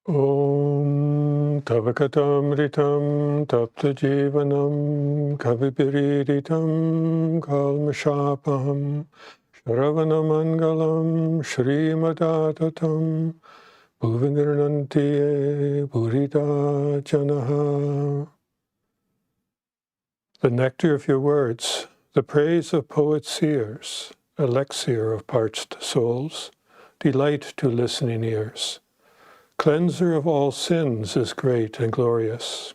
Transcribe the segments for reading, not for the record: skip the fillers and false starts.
Om Tavakatamritam Taptajivanam Kavipiriditam Kalmashapaham Shravanamangalam Shrimadatatam Bhuvinirnantiye Burita Janaha. The nectar of your words, the praise of poet seers, elixir of parched souls, delight to listening ears. Cleanser of all sins is great and glorious.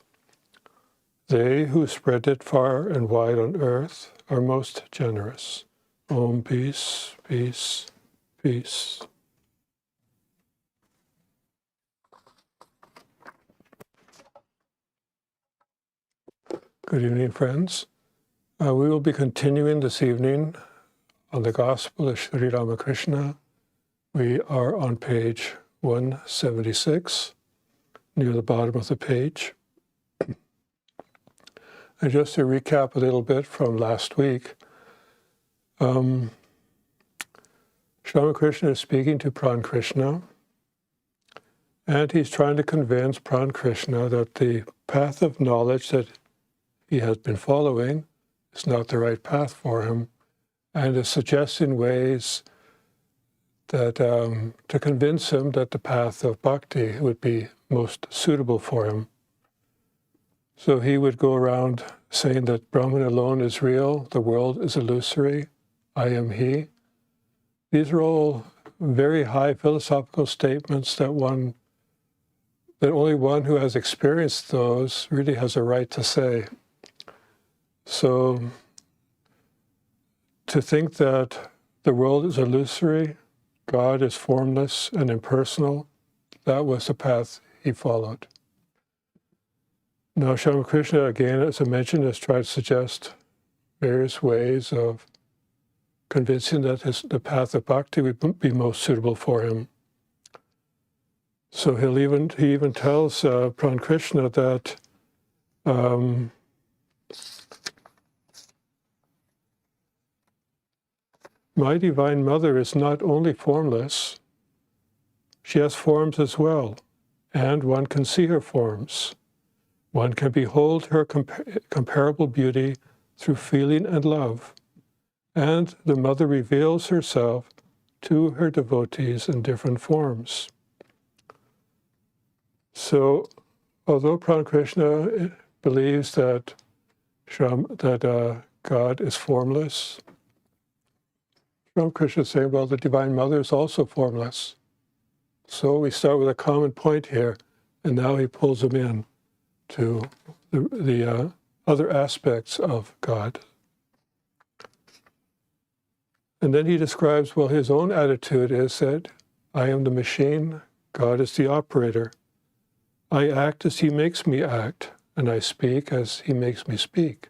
They who spread it far and wide on earth are most generous. Om, peace, peace, peace. Good evening, friends. We will be continuing this evening on the Gospel of Sri Ramakrishna. We are on page 176, near the bottom of the page. And just to recap a little bit from last week, Swami Krishna is speaking to Pran Krishna, and he's trying to convince Pran Krishna that the path of knowledge that he has been following is not the right path for him, and is suggesting ways that to convince him that the path of bhakti would be most suitable for him. So he would go around saying that Brahman alone is real, the world is illusory, I am he. These are all very high philosophical statements that only one who has experienced those really has a right to say. So to think that the world is illusory, God is formless and impersonal, that was the path he followed. Now, Swami Krishna, again, as I mentioned, has tried to suggest various ways of convincing that the path of bhakti would be most suitable for him. So he even tells Pran Krishna that my Divine Mother is not only formless, she has forms as well, and one can see her forms. One can behold her comparable beauty through feeling and love, and the Mother reveals herself to her devotees in different forms. So, although Pran Krishna believes that God is formless, Swami Krishna is saying, well, the Divine Mother is also formless. So we start with a common point here, and now he pulls them in to the other aspects of God. And then he describes, well, his own attitude is that I am the machine, God is the operator. I act as he makes me act, and I speak as he makes me speak.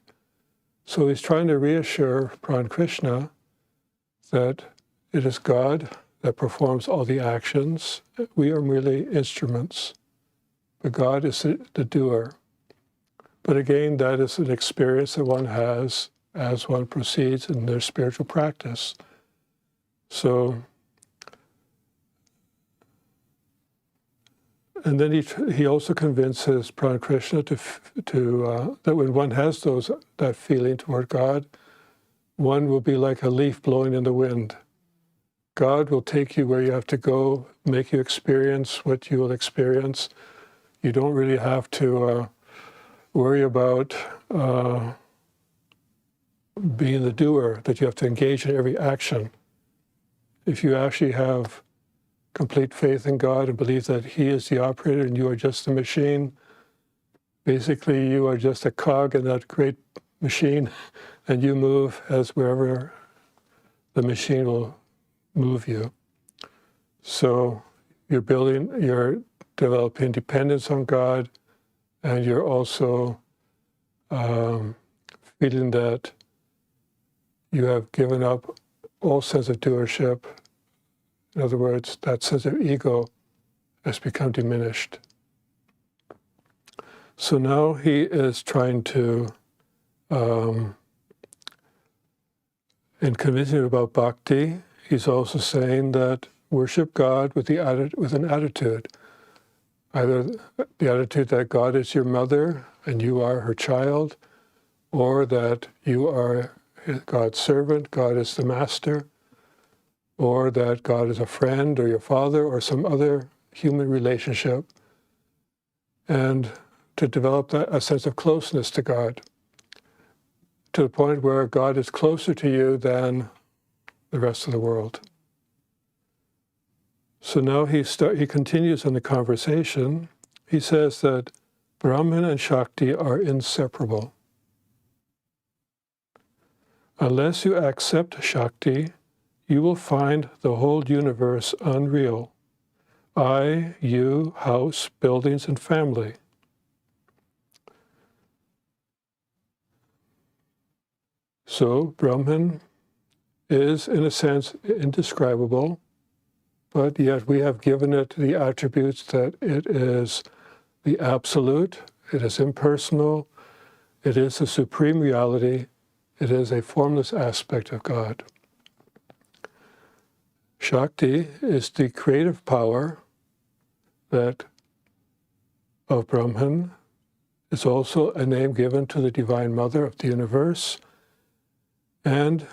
So he's trying to reassure Pran Krishna that it is God that performs all the actions. We are merely instruments, but God is the doer. But again, that is an experience that one has as one proceeds in their spiritual practice. So, and then he also convinces Pran Krishna that when one has that feeling toward God, one will be like a leaf blowing in the wind. God will take you where you have to go, make you experience what you will experience. You don't really have to worry about being the doer, that you have to engage in every action. If you actually have complete faith in God and believe that he is the operator and you are just the machine, basically you are just a cog in that great machine, and you move as wherever the machine will move you. So you're developing dependence on God, and you're also feeling that you have given up all sense of doership. In other words, that sense of ego has become diminished. So now he is trying to, in convincing you about bhakti, he's also saying that worship God with an attitude. Either the attitude that God is your mother and you are her child, or that you are God's servant, God is the master, or that God is a friend or your father or some other human relationship, and to develop a sense of closeness to God, to the point where God is closer to you than the rest of the world. So now he continues in the conversation. He says that Brahman and Shakti are inseparable. Unless you accept Shakti, you will find the whole universe unreal. I, you, house, buildings, and family. So Brahman is, in a sense, indescribable, but yet we have given it the attributes that it is the absolute, it is impersonal, it is a supreme reality, it is a formless aspect of God. Shakti is the creative power that of Brahman. It's also a name given to the Divine Mother of the universe, and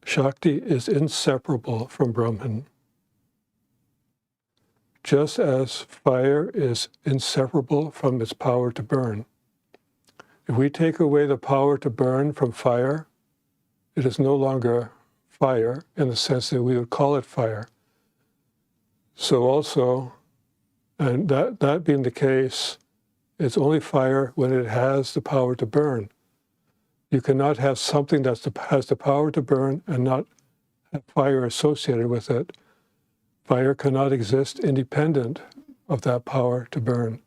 Shakti is inseparable from Brahman. Just as fire is inseparable from its power to burn. If we take away the power to burn from fire, it is no longer fire in the sense that we would call it fire. So also, and that being the case, it's only fire when it has the power to burn. You cannot have something that has the power to burn and not have fire associated with it. Fire cannot exist independent of that power to burn.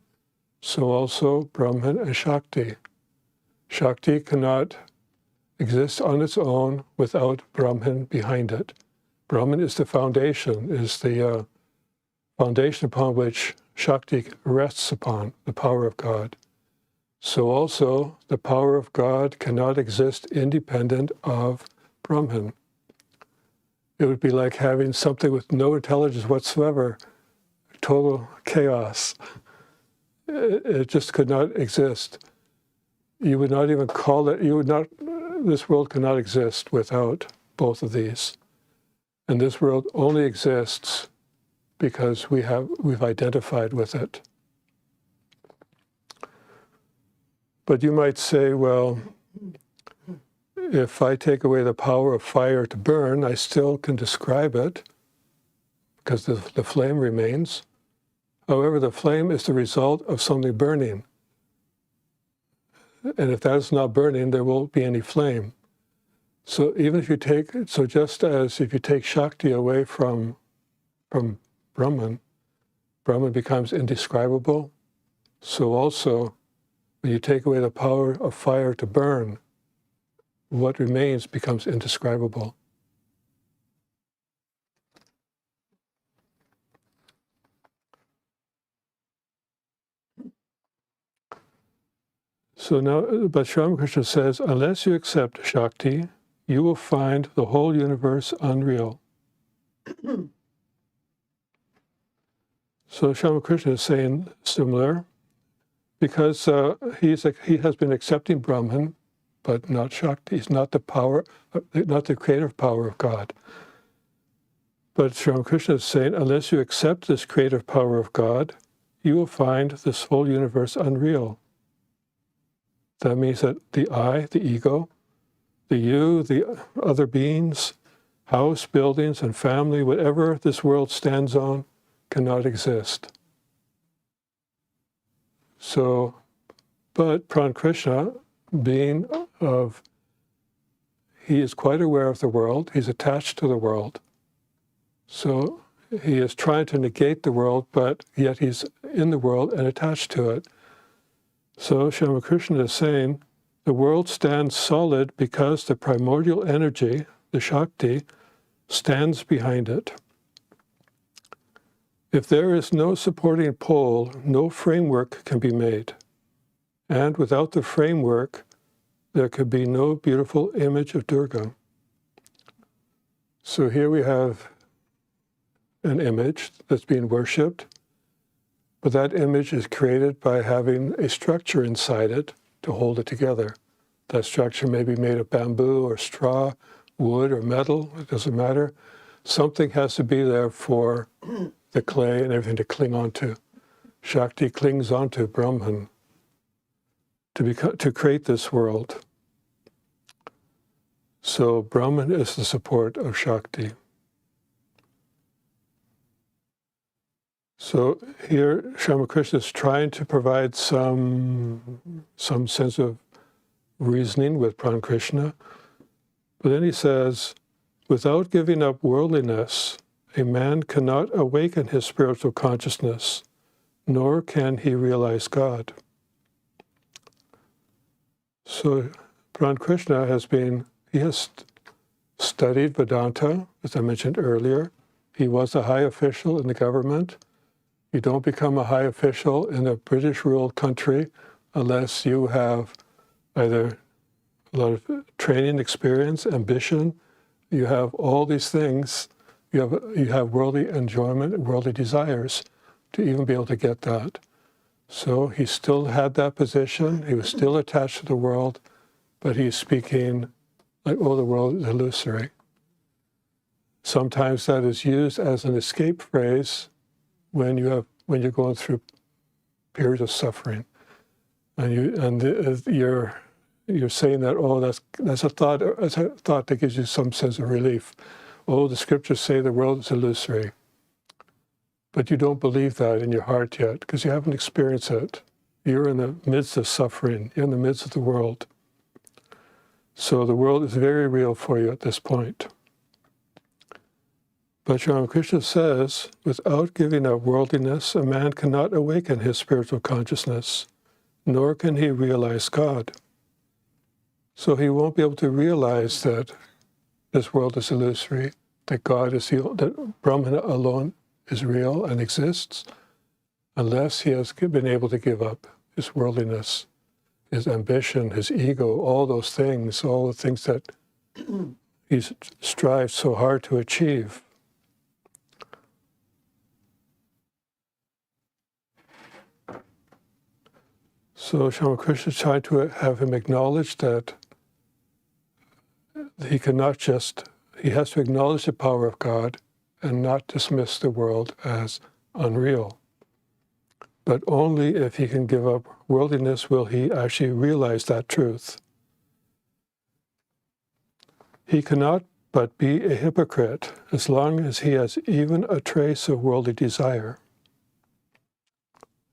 So also Brahman and Shakti. Shakti cannot exist on its own without Brahman behind it. Brahman is the foundation, is the foundation upon which Shakti rests upon, the power of God. So also the power of God cannot exist independent of Brahman. It would be like having something with no intelligence whatsoever, total chaos. It just could not exist. You would not even call it, this world cannot exist without both of these. And this world only exists because we've identified with it. But you might say, well, if I take away the power of fire to burn, I still can describe it because the flame remains. However, the flame is the result of something burning. And if that is not burning, there won't be any flame. So even if you just as if you take Shakti away from Brahman, Brahman becomes indescribable. So also, when you take away the power of fire to burn, what remains becomes indescribable. So now, but Sri Ramakrishna says, unless you accept Shakti, you will find the whole universe unreal. So Sri Ramakrishna is saying similar, because he has been accepting Brahman, but not Shakti. He's not the power, not the creative power of God. But Sri Ramakrishna is saying, unless you accept this creative power of God, you will find this whole universe unreal. That means that the I, the ego, the you, the other beings, house, buildings, and family, whatever this world stands on, cannot exist. So, but Pran Krishna, being of, he is quite aware of the world, he's attached to the world. So he is trying to negate the world, but yet he's in the world and attached to it. So Sri Ramakrishna is saying, the world stands solid because the primordial energy, the Shakti, stands behind it. If there is no supporting pole, no framework can be made. And without the framework, there could be no beautiful image of Durga. So here we have an image that's being worshipped, But that image is created by having a structure inside it to hold it together. That structure may be made of bamboo or straw, wood or metal, it doesn't matter. Something has to be there for the clay and everything to cling onto. Shakti clings onto Brahman to create this world. So Brahman is the support of Shakti. So here Ramakrishna is trying to provide some sense of reasoning with Pran-Krishna. But then he says, without giving up worldliness, a man cannot awaken his spiritual consciousness, nor can he realize God. So Pran-Krishna has studied Vedanta, as I mentioned earlier. He was a high official in the government. You don't become a high official in a British-ruled country unless you have either a lot of training, experience, ambition. You have all these things. You have worldly enjoyment, worldly desires to even be able to get that. So he still had that position. He was still attached to the world, but he's speaking like, oh, the world is illusory. Sometimes that is used as an escape phrase when you're going through periods of suffering, and you're saying that, oh, that's a thought that gives you some sense of relief. Oh, the scriptures say the world is illusory, but you don't believe that in your heart yet because you haven't experienced it. You're in the midst of suffering. You're in the midst of the world. So the world is very real for you at this point. But Ramakrishna says, without giving up worldliness, a man cannot awaken his spiritual consciousness, nor can he realize God. So he won't be able to realize that this world is illusory, that God is that Brahman alone is real and exists, unless he has been able to give up his worldliness, his ambition, his ego, all those things, all the things that he strives so hard to achieve. So Ramakrishna tried to have him acknowledge that he has to acknowledge the power of God and not dismiss the world as unreal. But only if he can give up worldliness will he actually realize that truth. He cannot but be a hypocrite as long as he has even a trace of worldly desire.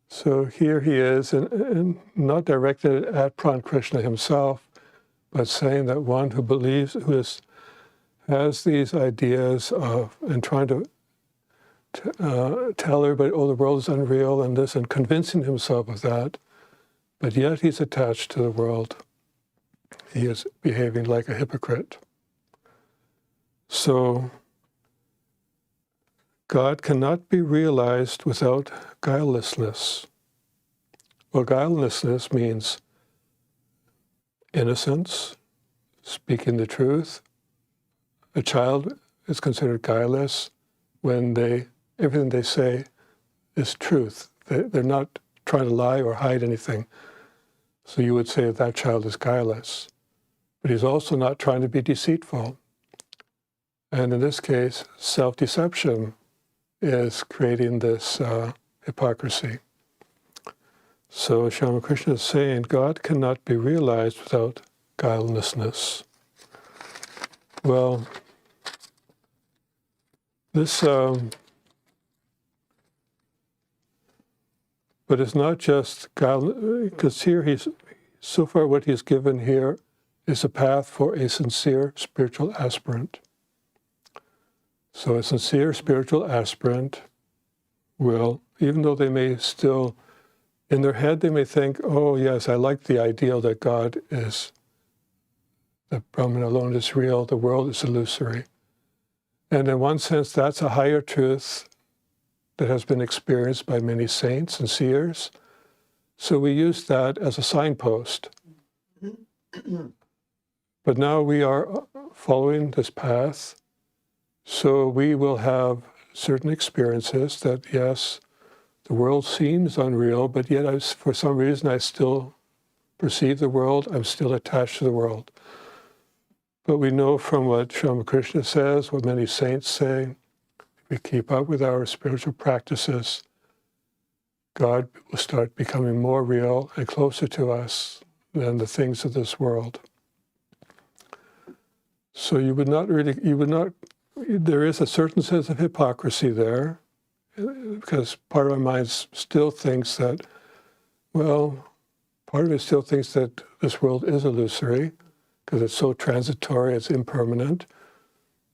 So here he is, and not directed at Pran-Krishna himself, but saying that one who believes, has these ideas of, and trying to tell everybody, oh, the world is unreal and this, and convincing himself of that, but yet he's attached to the world. He is behaving like a hypocrite. So God cannot be realized without guilelessness. Well, guilelessness means innocence, speaking the truth. A child is considered guileless when everything they say is truth. They're not trying to lie or hide anything. So you would say that child is guileless. But he's also not trying to be deceitful. And in this case, self-deception is creating this hypocrisy. So Ramakrishna is saying God cannot be realized without guilelessness. Well, this, but it's not just guile, because here so far what he's given here is a path for a sincere spiritual aspirant. So a sincere spiritual aspirant will, even though they may still, in their head they may think, oh yes, I like the ideal that God is, that Brahman alone is real, the world is illusory. And in one sense, that's a higher truth that has been experienced by many saints and seers. So we use that as a signpost. But now we are following this path, so we will have certain experiences that, yes, The world seems unreal, but yet for some reason I still perceive the world, I'm still attached to the world. But we know from what Sri Ramakrishna says, what many saints say, if we keep up with our spiritual practices, God will start becoming more real and closer to us than the things of this world. So there is a certain sense of hypocrisy there, because part of our mind still thinks that, part of it still thinks that this world is illusory, because it's so transitory, it's impermanent.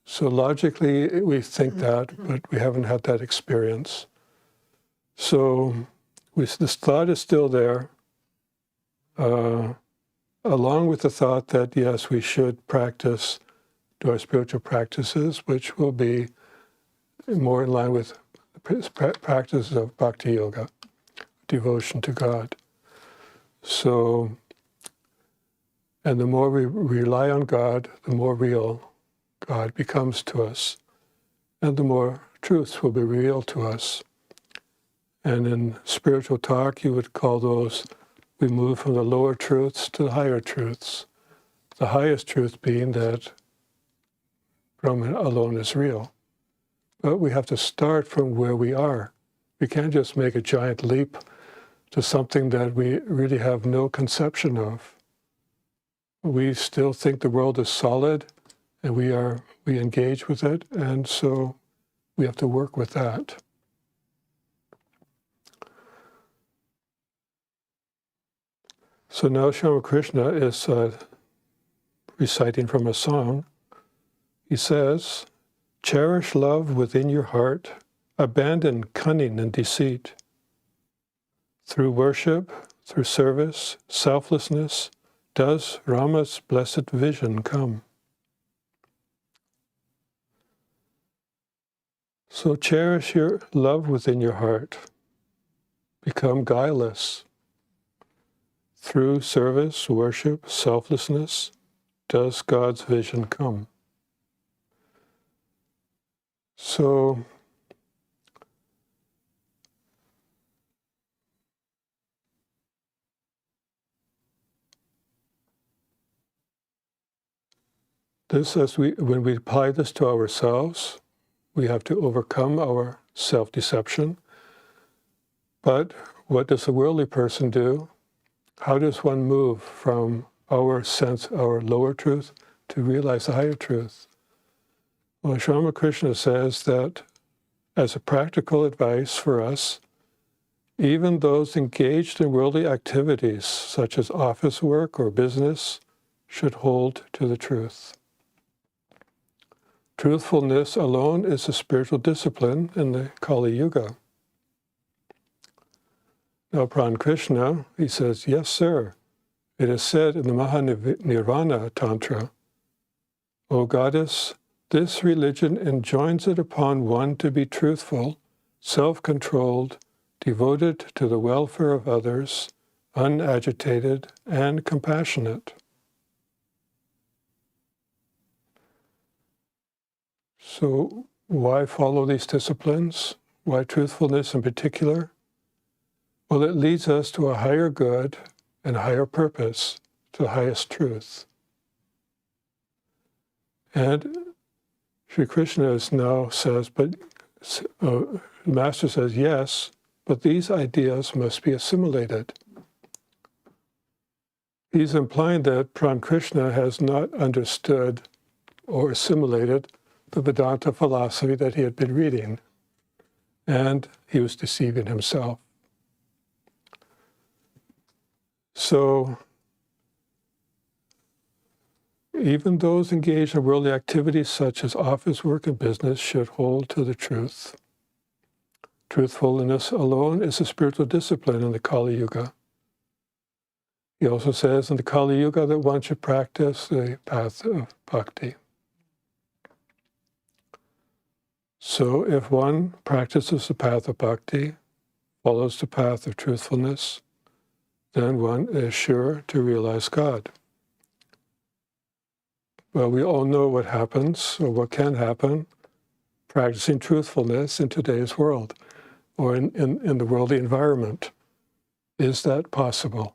So logically, we think that, but we haven't had that experience. So this thought is still there, along with the thought that, yes, we should do our spiritual practices, which will be more in line with the practices of bhakti yoga, devotion to God. So, and the more we rely on God, the more real God becomes to us, and the more truths will be revealed to us. And in spiritual talk, you would call those, we move from the lower truths to the higher truths. The highest truth being that Brahman alone is real. But we have to start from where we are. We can't just make a giant leap to something that we really have no conception of. We still think the world is solid, and we engage with it, and so we have to work with that. So now Sri Ramakrishna is reciting from a song. He says, "Cherish love within your heart, abandon cunning and deceit. Through worship, through service, selflessness, does Rama's blessed vision come." So cherish your love within your heart. Become guileless. Through service, worship, selflessness, does God's vision come. So, when we apply this to ourselves, we have to overcome our self-deception. But what does a worldly person do? How does one move from our lower truth, to realize the higher truth? Well, Sri Ramakrishna says that as a practical advice for us, even those engaged in worldly activities, such as office work or business, should hold to the truth. Truthfulness alone is a spiritual discipline in the Kali Yuga. Now, Pran Krishna, he says, yes, sir. It is said in the Mahanirvana Tantra, O goddess, this religion enjoins it upon one to be truthful, self-controlled, devoted to the welfare of others, unagitated, and compassionate. So why follow these disciplines? Why truthfulness in particular? Well, it leads us to a higher good and a higher purpose, to the highest truth. And Sri Krishna now says, the Master says, yes, but these ideas must be assimilated. He's implying that Pran Krishna has not understood or assimilated the Vedanta philosophy that he had been reading, and he was deceiving himself. So, even those engaged in worldly activities such as office work and business should hold to the truth. Truthfulness alone is a spiritual discipline in the Kali Yuga. He also says in the Kali Yuga that one should practice the path of bhakti. So if one practices the path of bhakti, follows the path of truthfulness, then one is sure to realize God. Well, we all know what happens, or what can happen, practicing truthfulness in today's world. or in the worldly environment. Is that possible?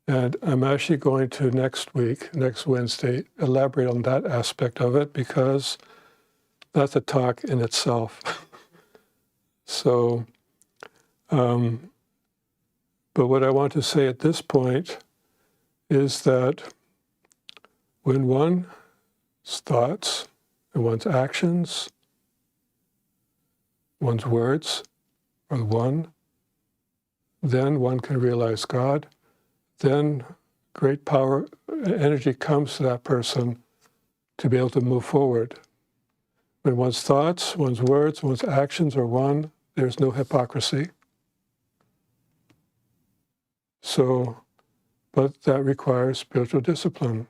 And I'm actually going to next Wednesday, elaborate on that aspect of it, because that's a talk in itself. So, but what I want to say at this point is that when one's thoughts and one's actions, one's words are one, then one can realize God. Then great power, energy comes to that person to be able to move forward. When one's thoughts, one's words, one's actions are one, there's no hypocrisy. So, but that requires spiritual discipline.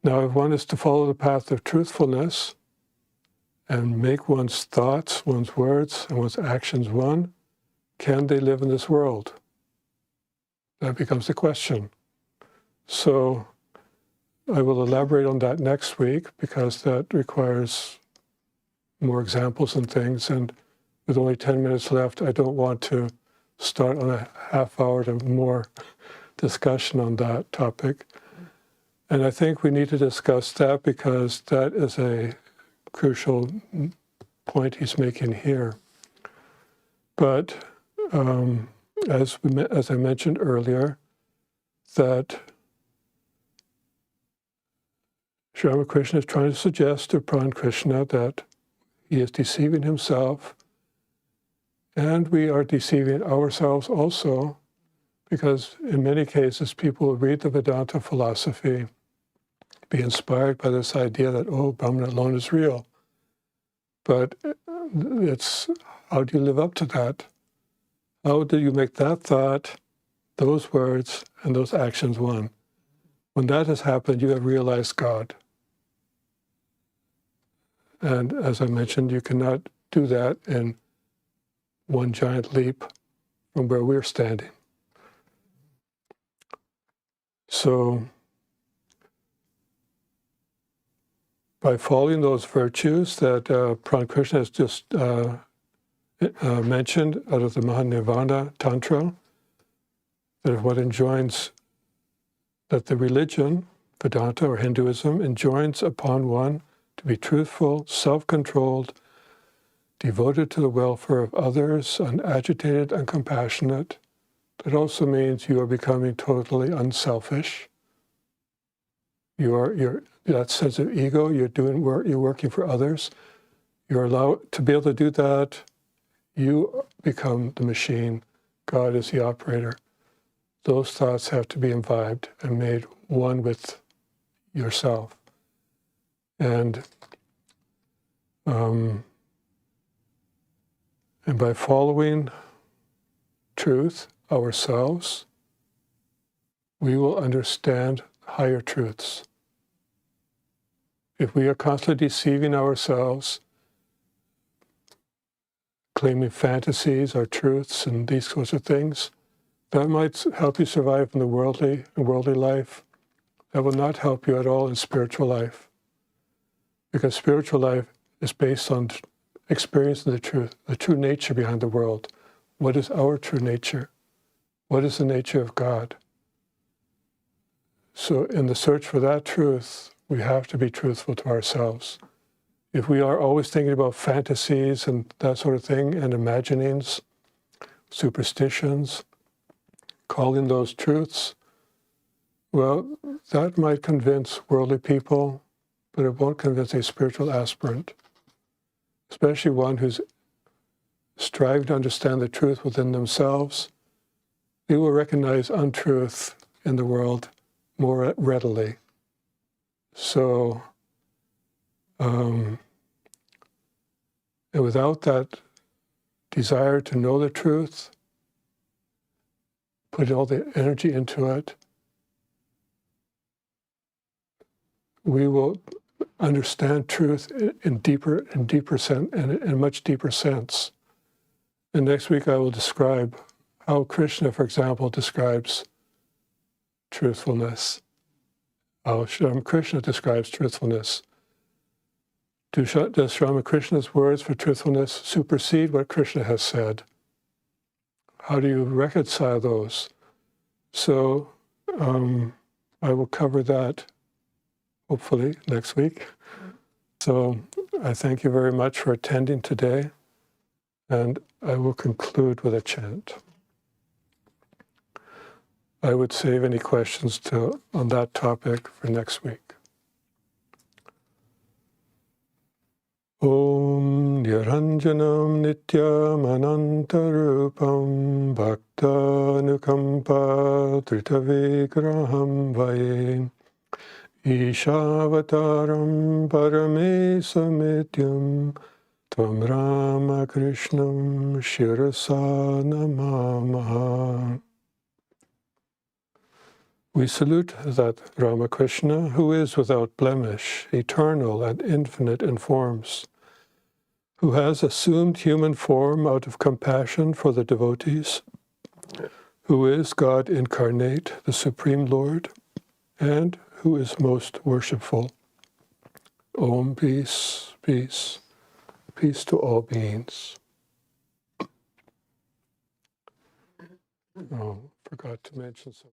Now, if one is to follow the path of truthfulness and make one's thoughts, one's words, and one's actions one, can they live in this world? That becomes the question. So I will elaborate on that next week, because that requires more examples and things. And with only 10 minutes left, I don't want to start on a half hour to more discussion on that topic. And I think we need to discuss that, because that is a crucial point he's making here. But as I mentioned earlier, that Sri Ramakrishna is trying to suggest to Krishna that he is deceiving himself, and we are deceiving ourselves also, because in many cases people read the Vedanta philosophy, be inspired by this idea that, oh, Brahman alone is real. But it's, how do you live up to that? How do you make that thought, those words, and those actions one? When that has happened, you have realized God. And as I mentioned, you cannot do that in one giant leap from where we're standing. So, by following those virtues that Krishna has just mentioned out of the Mahanirvana Tantra, that if one enjoins, that the religion, Vedanta or Hinduism, enjoins upon one to be truthful, self-controlled, devoted to the welfare of others, unagitated and compassionate. That also means you are becoming totally unselfish. You're that sense of ego, you're doing work, you're working for others. You're allowed to be able to do that. You become the machine. God is the operator. Those thoughts have to be imbibed and made one with yourself. And by following truth ourselves, we will understand higher truths. If we are constantly deceiving ourselves, claiming fantasies or truths and these sorts of things, that might help you survive in the worldly life. That will not help you at all in spiritual life. Because spiritual life is based on experiencing the true nature behind the world. What is our true nature? What is the nature of God? So in the search for that truth, we have to be truthful to ourselves. If we are always thinking about fantasies and that sort of thing, and imaginings, superstitions, calling those truths, well, that might convince worldly people, but it won't convince a spiritual aspirant, especially one who's striving to understand the truth within themselves. They will recognize untruth in the world more readily. So, and without that desire to know the truth, put all the energy into it, we will understand truth in a much deeper sense. And next week I will describe how Krishna, for example, describes truthfulness. How Krishna describes truthfulness. Does Ramakrishna's words for truthfulness supersede what Krishna has said? How do you reconcile those? So I will cover that hopefully next week. So I thank you very much for attending today, and I will conclude with a chant. I would save any questions on that topic for next week. Om Niranjanam Nityam Anantarupam Bhaktanukampa Tritavigraham Vaye Ishavataram Paramesamityam Tvam Ramakrishnam Shirasa Namamaha. We salute that Ramakrishna, who is without blemish, eternal and infinite in forms, who has assumed human form out of compassion for the devotees, who is God incarnate, the Supreme Lord, and who is most worshipful. Om, peace, peace, peace to all beings. Oh, forgot to mention something.